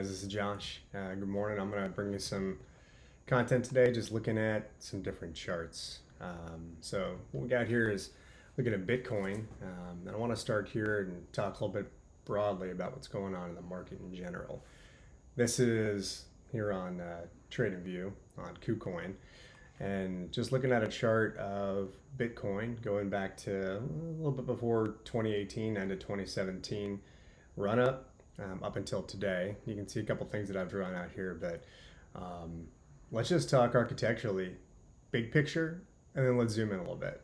guys, this is Josh. Good morning. I'm going to bring you some content today, just looking at some different charts. So what we got here is looking at Bitcoin. And I want to start here and talk a little bit broadly about what's going on in the market in general. This is here on TradingView on KuCoin. And just looking at a chart of Bitcoin going back to a little bit before 2018, end of 2017, run up until today. You can see a couple things that I've drawn out here, but let's just talk architecturally, big picture, and then let's zoom in a little bit.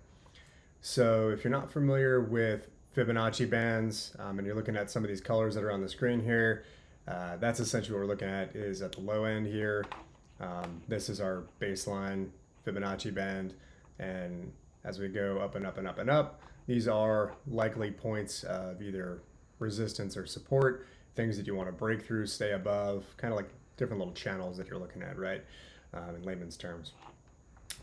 So if you're not familiar with Fibonacci bands, and you're looking at some of these colors that are on the screen here, that's essentially what we're looking at is at the low end here. This is our baseline Fibonacci band, and as we go up and up and up and up, these are likely points of either resistance or support, things that you want to break through, stay above, kind of like different little channels that you're looking at, right? In layman's terms.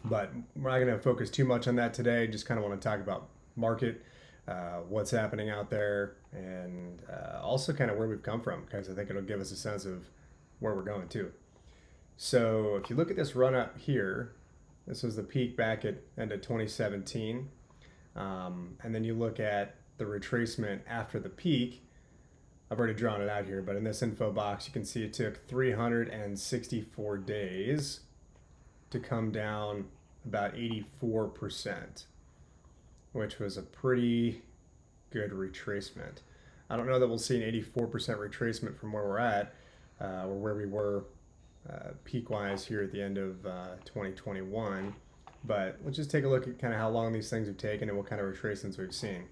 But we're not going to focus too much on that today. Just kind of want to talk about market, what's happening out there, and also kind of where we've come from, because I think it'll give us a sense of where we're going to. So if you look at this run up here, this was the peak back at end of 2017. And then you look at the retracement after the peak. I've already drawn it out here, but in this info box, you can see it took 364 days to come down about 84%, which was a pretty good retracement. I don't know that we'll see an 84% retracement from where we're at, or where we were peak-wise here at the end of 2021, but let's just take a look at kind of how long these things have taken and what kind of retracements we've seen.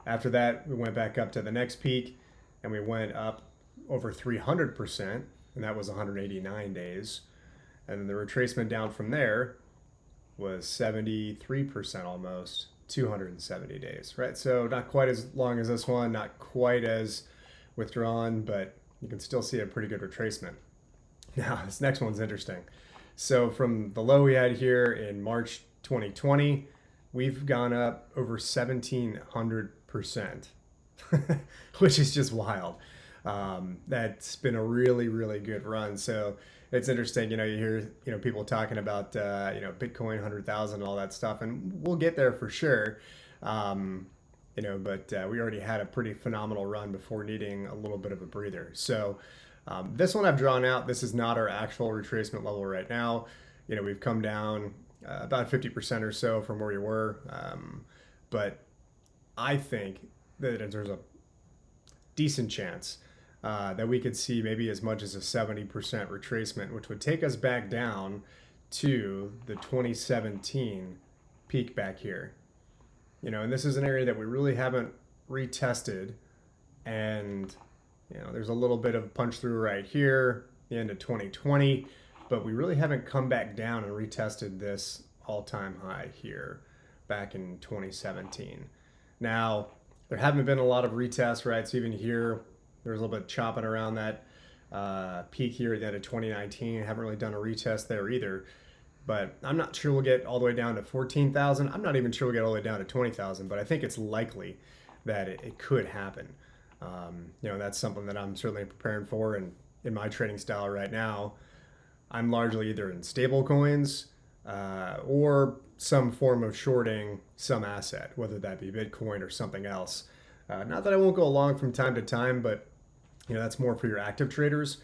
After that, we went back up to the next peak, and we went up over 300%, and that was 189 days. And then the retracement down from there was 73% almost, 270 days, right? So not quite as long as this one, not quite as withdrawn, but you can still see a pretty good retracement. Now, this next one's interesting. So from the low we had here in March 2020, we've gone up over 1,700%, which is just wild. That's been a really, really good run. So it's interesting, you hear, people talking about, Bitcoin 100,000 and all that stuff, and we'll get there for sure. But we already had a pretty phenomenal run before needing a little bit of a breather. So this one I've drawn out. This is not our actual retracement level right now. We've come down about 50% or so from where we were. But I think that there's a decent chance that we could see maybe as much as a 70% retracement, which would take us back down to the 2017 peak back here. And this is an area that we really haven't retested, and there's a little bit of punch through right here, the end of 2020, but we really haven't come back down and retested this all-time high here back in 2017. Now, there haven't been a lot of retests, right? So even here, there's a little bit chopping around that peak here at the end of 2019. Haven't really done a retest there either. But I'm not sure we'll get all the way down to 14,000. I'm not even sure we'll get all the way down to 20,000, but I think it's likely that it could happen. That's something that I'm certainly preparing for. And in my trading style right now, I'm largely either in stable coins or some form of shorting some asset, whether that be Bitcoin or something else. Not that I won't go along from time to time, but that's more for your active traders.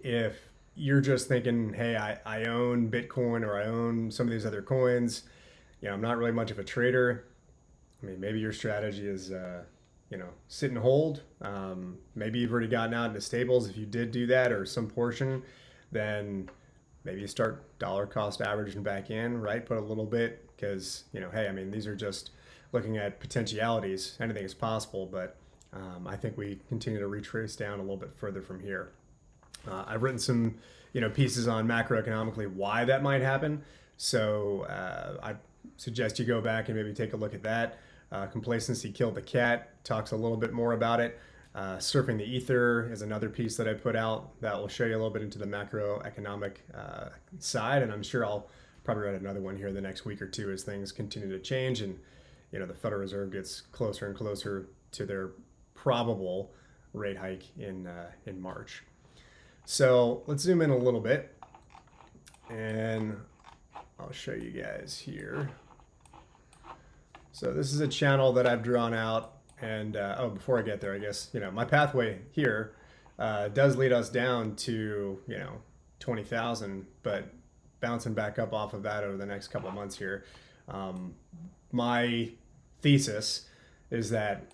If you're just thinking, hey, I own Bitcoin or I own some of these other coins, I'm not really much of a trader. I mean, maybe your strategy is sit and hold. Maybe you've already gotten out into stables. If you did do that or some portion, then maybe you start dollar cost averaging back in, right? Put a little bit, because, hey, I mean, these are just looking at potentialities. Anything is possible, but I think we continue to retrace down a little bit further from here. I've written some, pieces on macroeconomically why that might happen. So I suggest you go back and maybe take a look at that. Complacency killed the cat, talks a little bit more about it. Surfing the Ether is another piece that I put out that will show you a little bit into the macroeconomic side, and I'm sure I'll probably write another one here the next week or two as things continue to change and the Federal Reserve gets closer and closer to their probable rate hike in March. So let's zoom in a little bit and I'll show you guys here. So this is a channel that I've drawn out, and oh, before I get there, I guess, my pathway here does lead us down to, 20,000, but bouncing back up off of that over the next couple of months here. My thesis is that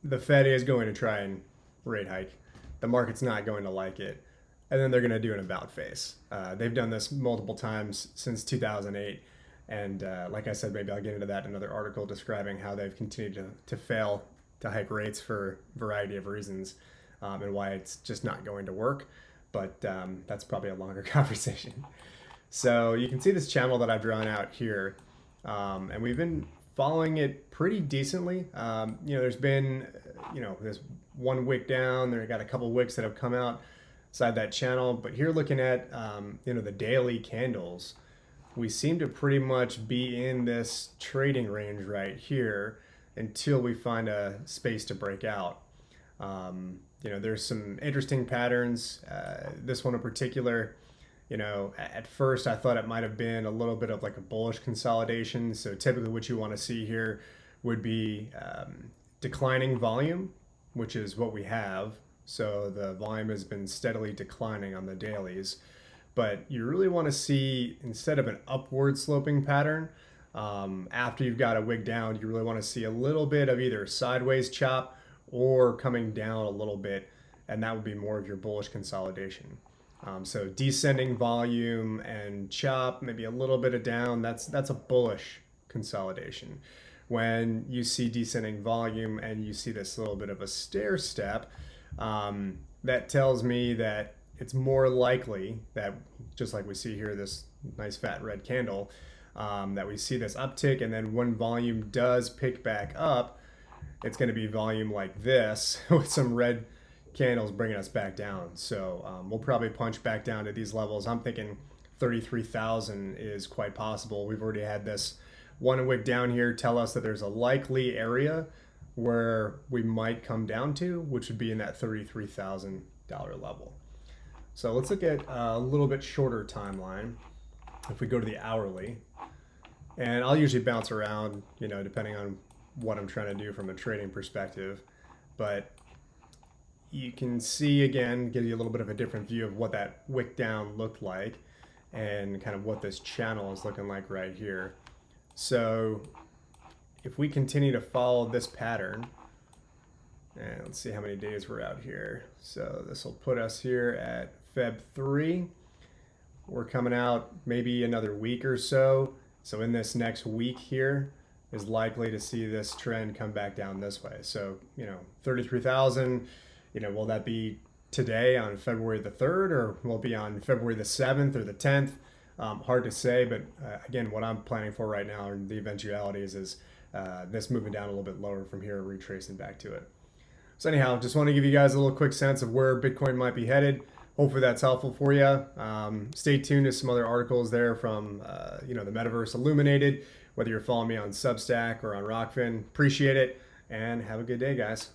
the Fed is going to try and rate hike. The market's not going to like it. And then they're going to do an about face. They've done this multiple times since 2008. And like I said, maybe I'll get into that in another article describing how they've continued to fail to hike rates for a variety of reasons, and why it's just not going to work. But that's probably a longer conversation. So you can see this channel that I've drawn out here, and we've been following it pretty decently. There's been, this 1 wick down. There got a couple wicks that have come out inside that channel. But here, looking at the daily candles, we seem to pretty much be in this trading range right here until we find a space to break out. There's some interesting patterns. This one in particular, at first I thought it might have been a little bit of like a bullish consolidation. So typically what you want to see here would be declining volume, which is what we have. So the volume has been steadily declining on the dailies. But you really want to see, instead of an upward sloping pattern, after you've got a wick down, you really want to see a little bit of either sideways chop or coming down a little bit, and that would be more of your bullish consolidation. So descending volume and chop, maybe a little bit of down, that's a bullish consolidation. When you see descending volume and you see this little bit of a stair step, that tells me that it's more likely that, just like we see here, this nice fat red candle, that we see this uptick, and then when volume does pick back up, it's going to be volume like this with some red candles bringing us back down. So we'll probably punch back down to these levels. I'm thinking 33,000 is quite possible. We've already had this 1 wick down here tell us that there's a likely area where we might come down to, which would be in that $33,000 level. So let's look at a little bit shorter timeline. If we go to the hourly, and I'll usually bounce around, depending on what I'm trying to do from a trading perspective, but you can see, again, give you a little bit of a different view of what that wick down looked like and kind of what this channel is looking like right here. So if we continue to follow this pattern, and let's see how many days we're out here. So this will put us here at Feb 3. We're coming out maybe another week or so. So in this next week here is likely to see this trend come back down this way. So, 33,000, will that be today on February the 3rd, or will it be on February the 7th or the 10th? Hard to say, but again, what I'm planning for right now, and the eventualities, is this moving down a little bit lower from here, retracing back to it. So anyhow, just want to give you guys a little quick sense of where Bitcoin might be headed. Hopefully that's helpful for you. Stay tuned to some other articles there from the Metaverse Illuminated, whether you're following me on Substack or on Rockfin. Appreciate it, and have a good day, guys.